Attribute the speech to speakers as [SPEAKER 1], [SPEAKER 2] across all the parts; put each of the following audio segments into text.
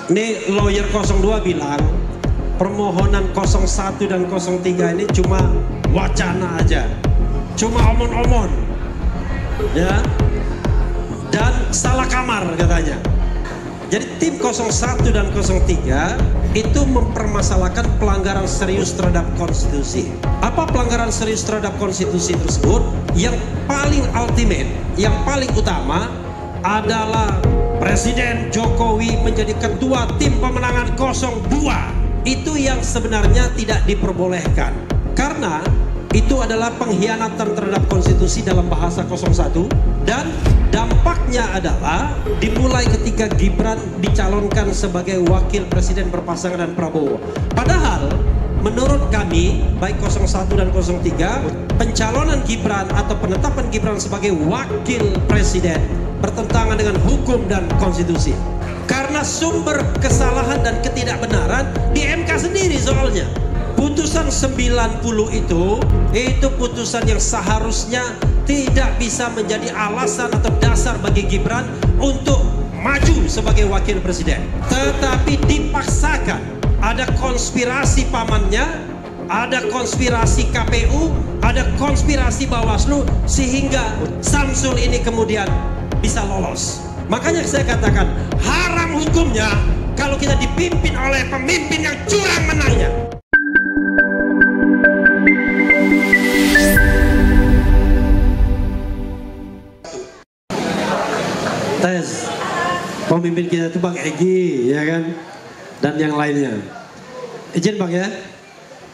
[SPEAKER 1] Nih lawyer 02 bilang permohonan 01 dan 03 ini cuma wacana aja, cuma omon-omon ya, dan salah kamar katanya. Jadi tim 01 dan 03 itu mempermasalahkan pelanggaran serius terhadap konstitusi. Apa pelanggaran serius terhadap konstitusi tersebut? Yang paling ultimate, yang paling utama adalah Presiden Jokowi menjadi ketua tim pemenangan 02. Itu yang sebenarnya tidak diperbolehkan, karena itu adalah pengkhianatan terhadap konstitusi dalam bahasa 01, dan dampaknya adalah dimulai ketika Gibran dicalonkan sebagai wakil presiden berpasangan dengan Prabowo. Padahal menurut kami baik 01 dan 03, pencalonan Gibran atau penetapan Gibran sebagai wakil presiden bertentangan dengan hukum dan konstitusi. Karena sumber kesalahan dan ketidakbenaran di MK sendiri soalnya. Putusan 90 itu putusan yang seharusnya tidak bisa menjadi alasan atau dasar bagi Gibran untuk maju sebagai wakil presiden. Tetapi dipaksakan, ada konspirasi pamannya, ada konspirasi KPU, ada konspirasi Bawaslu, sehingga Samsul ini kemudian bisa lolos. Makanya saya katakan haram hukumnya kalau kita dipimpin oleh pemimpin yang curang menangnya. Tes pemimpin kita itu Bang Egy, ya kan, dan yang lainnya. Izin Bang ya,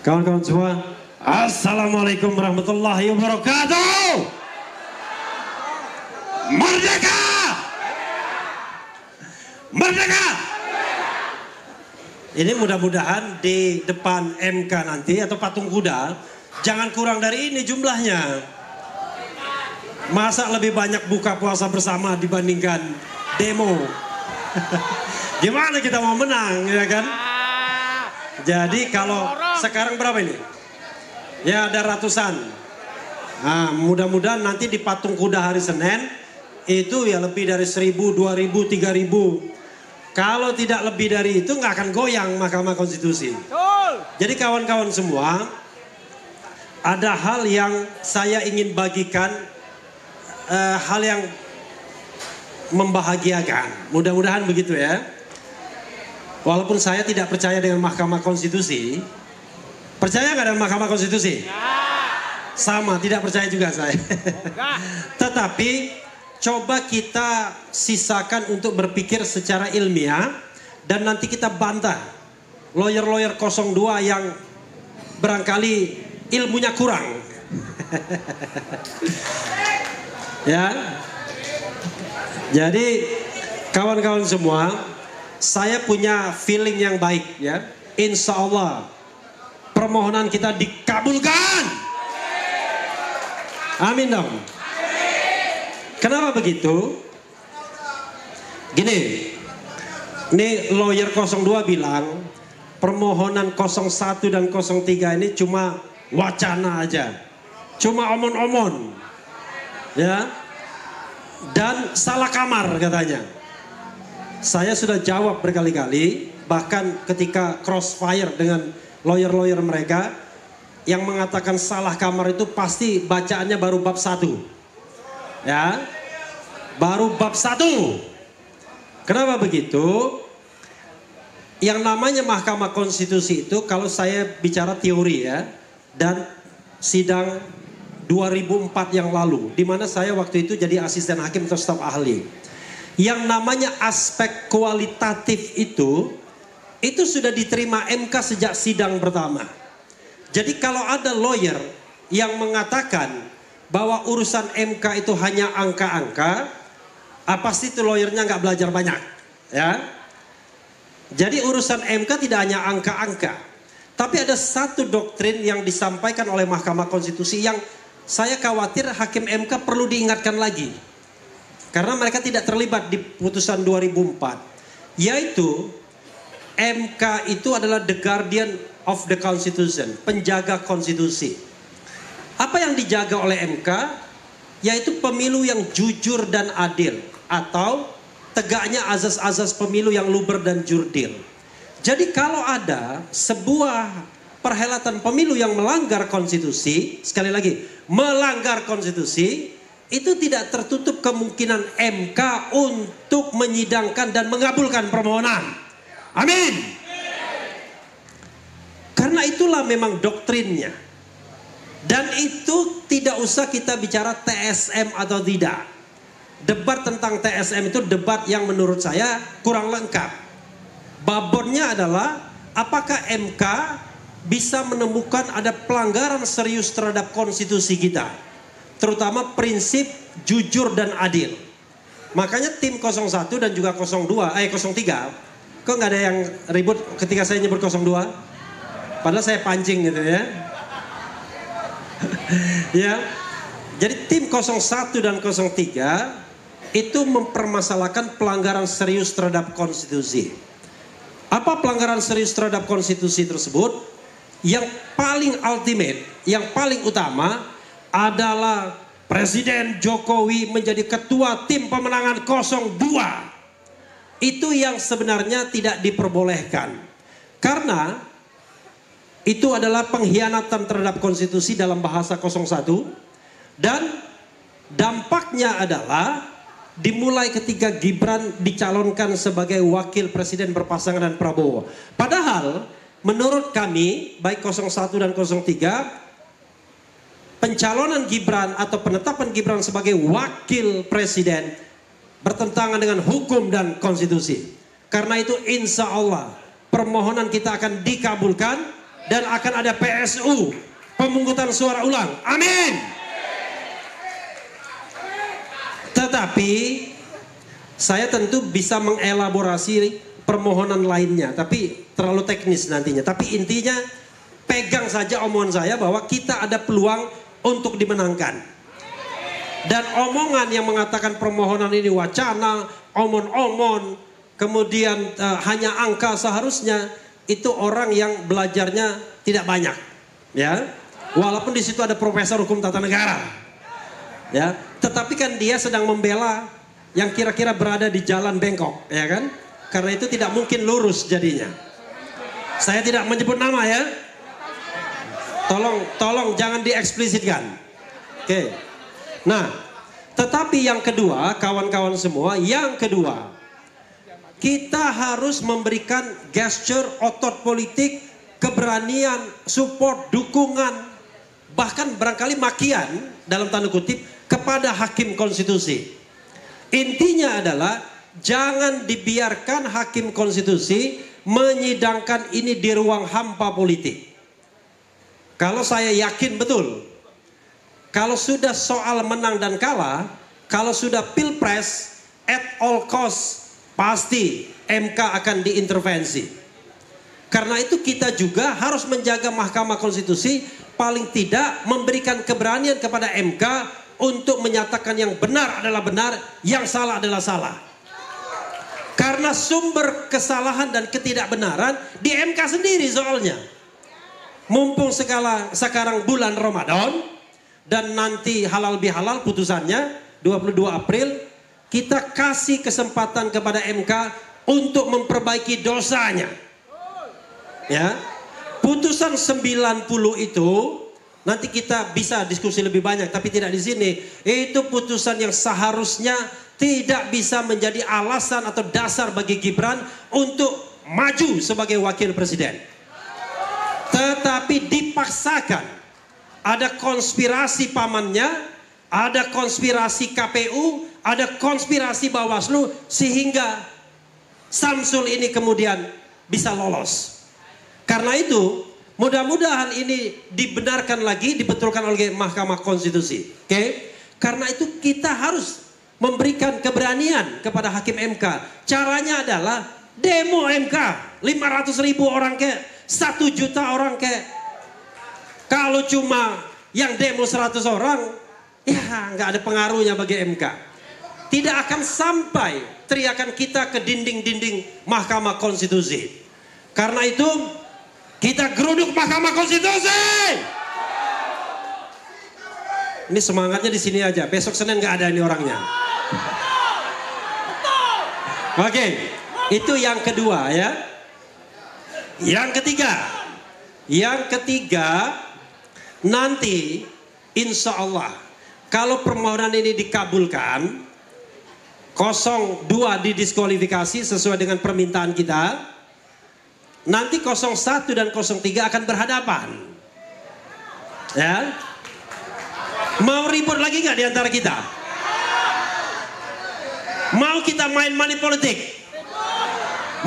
[SPEAKER 1] kawan-kawan semua. Assalamualaikum warahmatullahi wabarakatuh. Merdeka! Merdeka! Ini mudah-mudahan di depan MK nanti atau patung kuda jangan kurang dari ini jumlahnya. Masa lebih banyak buka puasa bersama dibandingkan demo? Gimana kita mau menang, ya kan? Jadi kalau sekarang berapa ini? Ya ada ratusan. Nah, mudah-mudahan nanti di patung kuda hari Senin itu ya lebih dari 1.000, 2.000, 3.000. Kalau tidak lebih dari itu nggak akan goyang Mahkamah Konstitusi. Jadi kawan-kawan semua, ada hal yang saya ingin bagikan, hal yang membahagiakan. Mudah-mudahan begitu ya. Walaupun saya tidak percaya dengan Mahkamah Konstitusi. Percaya nggak dengan Mahkamah Konstitusi? Sama, tidak percaya juga saya. Tetapi coba kita sisakan untuk berpikir secara ilmiah, dan nanti kita bantah lawyer-lawyer 02 yang barangkali ilmunya kurang. Ya. Jadi kawan-kawan semua, saya punya feeling yang baik ya. Insya Allah permohonan kita dikabulkan. Amin dong. Kenapa begitu? Gini, nih lawyer 02 bilang permohonan 01 dan 03 ini cuma wacana aja, cuma omon-omon ya, dan salah kamar katanya. Saya sudah jawab berkali-kali, bahkan ketika crossfire dengan lawyer-lawyer mereka yang mengatakan salah kamar itu pasti bacaannya baru bab 1. Ya, baru bab 1. Kenapa begitu? Yang namanya Mahkamah Konstitusi itu, kalau saya bicara teori ya, dan sidang 2004 yang lalu, di mana saya waktu itu jadi asisten hakim atau staf ahli. Yang namanya aspek kualitatif itu sudah diterima MK sejak sidang pertama. Jadi kalau ada lawyer yang mengatakan bahwa urusan MK itu hanya angka-angka, pasti itu lawyernya nggak belajar banyak, ya. Jadi urusan MK tidak hanya angka-angka, tapi ada satu doktrin yang disampaikan oleh Mahkamah Konstitusi yang saya khawatir hakim MK perlu diingatkan lagi, karena mereka tidak terlibat di putusan 2004, yaitu MK itu adalah the guardian of the Constitution, penjaga konstitusi. Apa yang dijaga oleh MK? Yaitu pemilu yang jujur dan adil, atau tegaknya azas-azas pemilu yang luber dan jurdil. Jadi kalau ada sebuah perhelatan pemilu yang melanggar konstitusi, sekali lagi, melanggar konstitusi, itu tidak tertutup kemungkinan MK untuk menyidangkan dan mengabulkan permohonan. Amin. Karena itulah memang doktrinnya. Dan itu tidak usah kita bicara TSM atau tidak. Debat tentang TSM itu debat yang menurut saya kurang lengkap. Babonnya adalah apakah MK bisa menemukan ada pelanggaran serius terhadap konstitusi kita. Terutama prinsip jujur dan adil. Makanya tim 01 dan juga 03, kok nggak ada yang ribut ketika saya nyebut 02? Padahal saya pancing gitu ya. Ya. Jadi tim 01 dan 03 itu mempermasalahkan pelanggaran serius terhadap konstitusi. Apa pelanggaran serius terhadap konstitusi tersebut? Yang paling ultimate, yang paling utama adalah Presiden Jokowi menjadi ketua tim pemenangan 02. Itu yang sebenarnya tidak diperbolehkan. Karena itu adalah pengkhianatan terhadap konstitusi dalam bahasa 01. Dan dampaknya adalah dimulai ketika Gibran dicalonkan sebagai wakil presiden berpasangan dengan Prabowo. Padahal menurut kami baik 01 dan 03, pencalonan Gibran atau penetapan Gibran sebagai wakil presiden bertentangan dengan hukum dan konstitusi. Karena itu insya Allah permohonan kita akan dikabulkan dan akan ada PSU, pemungutan suara ulang. Amin. Tetapi saya tentu bisa mengelaborasi permohonan lainnya, tapi terlalu teknis nantinya. Tapi intinya pegang saja omongan saya bahwa kita ada peluang untuk dimenangkan. Dan omongan yang mengatakan permohonan ini wacana, omon-omon, kemudian hanya angka seharusnya, itu orang yang belajarnya tidak banyak, ya. Walaupun di situ ada profesor hukum tata negara, ya. Tetapi kan dia sedang membela yang kira-kira berada di jalan bengkok, ya kan? Karena itu tidak mungkin lurus jadinya. Saya tidak menyebut nama ya. Tolong jangan dieksplisitkan. Oke. Nah, tetapi yang kedua, kawan-kawan semua, yang kedua, kita harus memberikan gesture otot politik, keberanian, support, dukungan, bahkan barangkali makian dalam tanda kutip kepada hakim konstitusi. Intinya adalah jangan dibiarkan hakim konstitusi menyidangkan ini di ruang hampa politik. Kalau saya yakin betul, kalau sudah soal menang dan kalah, kalau sudah pilpres at all cost, pasti MK akan diintervensi. Karena itu kita juga harus menjaga Mahkamah Konstitusi, paling tidak memberikan keberanian kepada MK untuk menyatakan yang benar adalah benar, yang salah adalah salah. Karena sumber kesalahan dan ketidakbenaran di MK sendiri soalnya. Mumpung sekarang bulan Ramadan dan nanti halal bihalal putusannya 22 April, kita kasih kesempatan kepada MK untuk memperbaiki dosanya. Ya. Putusan 90 itu nanti kita bisa diskusi lebih banyak, tapi tidak di sini. Itu putusan yang seharusnya tidak bisa menjadi alasan atau dasar bagi Gibran untuk maju sebagai wakil presiden. Tetapi dipaksakan. Ada konspirasi pamannya, ada konspirasi KPU, ada konspirasi Bawaslu, sehingga Samsul ini kemudian bisa lolos. Karena itu mudah-mudahan ini dibenarkan lagi, dibetulkan oleh Mahkamah Konstitusi. Oke? Karena itu kita harus memberikan keberanian kepada hakim MK. Caranya adalah demo MK, 500.000 orang ke, 1 juta orang ke. Kalau cuma yang demo 100 orang, ya nggak ada pengaruhnya bagi MK. Tidak akan sampai teriakan kita ke dinding-dinding Mahkamah Konstitusi. Karena itu kita geruduk Mahkamah Konstitusi. Ini semangatnya di sini aja. Besok Senin nggak ada ini orangnya. Oke, itu yang kedua ya. Yang ketiga, nanti insya Allah kalau permohonan ini dikabulkan, 02 didiskualifikasi sesuai dengan permintaan kita, nanti 01 dan 03 akan berhadapan. Ya, mau ribut lagi nggak di antara kita? Mau kita main money politik?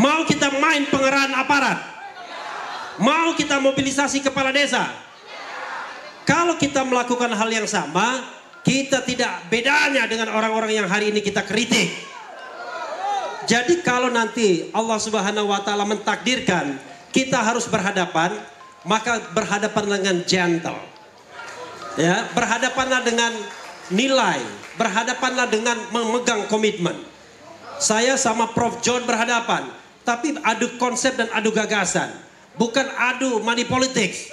[SPEAKER 1] Mau kita main pengerahan aparat? Mau kita mobilisasi kepala desa? Kalau kita melakukan hal yang sama, kita tidak bedanya dengan orang-orang yang hari ini kita kritik. Jadi kalau nanti Allah Subhanahu wa Ta'ala mentakdirkan kita harus berhadapan, maka berhadapan dengan gentle. Ya, berhadapanlah dengan nilai, berhadapanlah dengan memegang komitmen. Saya sama Prof John berhadapan, tapi adu konsep dan adu gagasan, bukan adu money politics,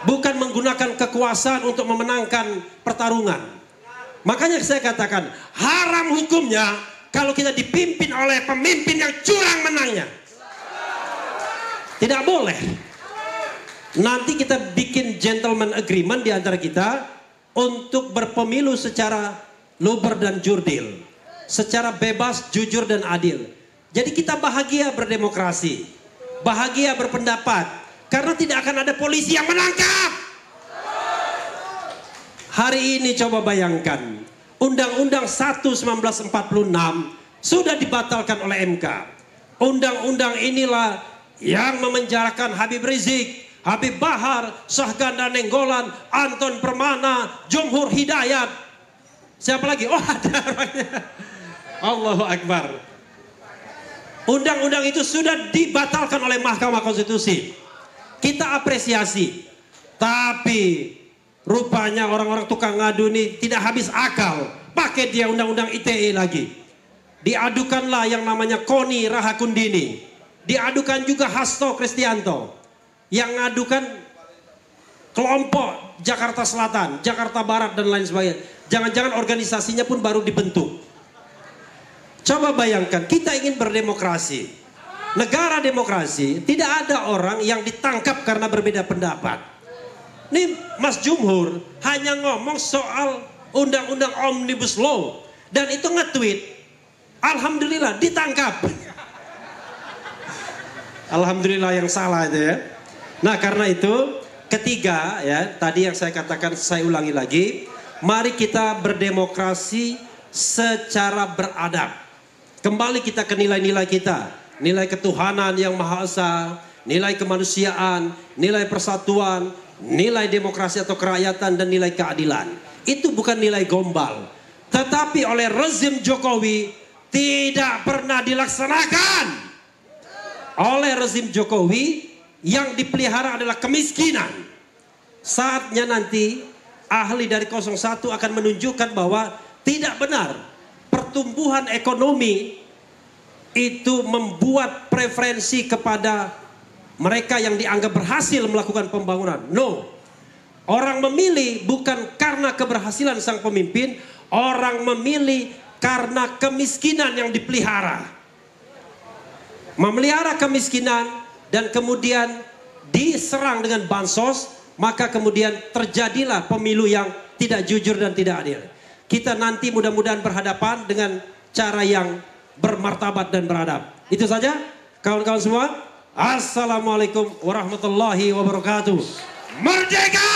[SPEAKER 1] bukan menggunakan kekuasaan untuk memenangkan pertarungan. Makanya saya katakan haram hukumnya kalau kita dipimpin oleh pemimpin yang curang menangnya. Tidak boleh. Nanti kita bikin gentleman agreement di antara kita untuk berpemilu secara luber dan jurdil, secara bebas, jujur dan adil. Jadi kita bahagia berdemokrasi, bahagia berpendapat, karena tidak akan ada polisi yang menangkap. Hari ini coba bayangkan, Undang-Undang 1 1946 sudah dibatalkan oleh MK. Undang-undang inilah yang memenjarakan Habib Rizik, Habib Bahar, Syahganda Nenggolan, Anton Permana, Jumhur Hidayat. Siapa lagi? Oh ada orangnya. Allahu Akbar. Undang-undang itu sudah dibatalkan oleh Mahkamah Konstitusi. Kita apresiasi. Tapi rupanya orang-orang tukang ngadu ini tidak habis akal. Pakai dia undang-undang ITE lagi. Diadukanlah yang namanya Koni Rahakundini. Diadukan juga Hasto Kristianto. Yang ngadukan kelompok Jakarta Selatan, Jakarta Barat dan lain sebagainya. Jangan-jangan organisasinya pun baru dibentuk. Coba bayangkan, kita ingin berdemokrasi. Negara demokrasi, tidak ada orang yang ditangkap karena berbeda pendapat. Ini Mas Jumhur hanya ngomong soal undang-undang Omnibus Law. Dan itu nge-tweet, alhamdulillah ditangkap. Alhamdulillah yang salah itu ya. Nah karena itu ketiga ya, tadi yang saya katakan saya ulangi lagi, mari kita berdemokrasi secara beradab. Kembali kita ke nilai-nilai kita, nilai ketuhanan yang Maha Esa, nilai kemanusiaan, nilai persatuan, nilai demokrasi atau kerakyatan dan nilai keadilan. Itu bukan nilai gombal, tetapi oleh rezim Jokowi tidak pernah dilaksanakan. Oleh rezim Jokowi yang dipelihara adalah kemiskinan. Saatnya nanti ahli dari 01 akan menunjukkan bahwa tidak benar pertumbuhan ekonomi itu membuat preferensi kepada mereka yang dianggap berhasil melakukan pembangunan. No. Orang memilih bukan karena keberhasilan sang pemimpin, orang memilih karena kemiskinan yang dipelihara. Memelihara kemiskinan dan kemudian diserang dengan bansos, maka kemudian terjadilah pemilu yang tidak jujur dan tidak adil. Kita nanti mudah-mudahan berhadapan dengan cara yang bermartabat dan beradab. Itu saja kawan-kawan semua. Assalamualaikum warahmatullahi wabarakatuh. Merdeka!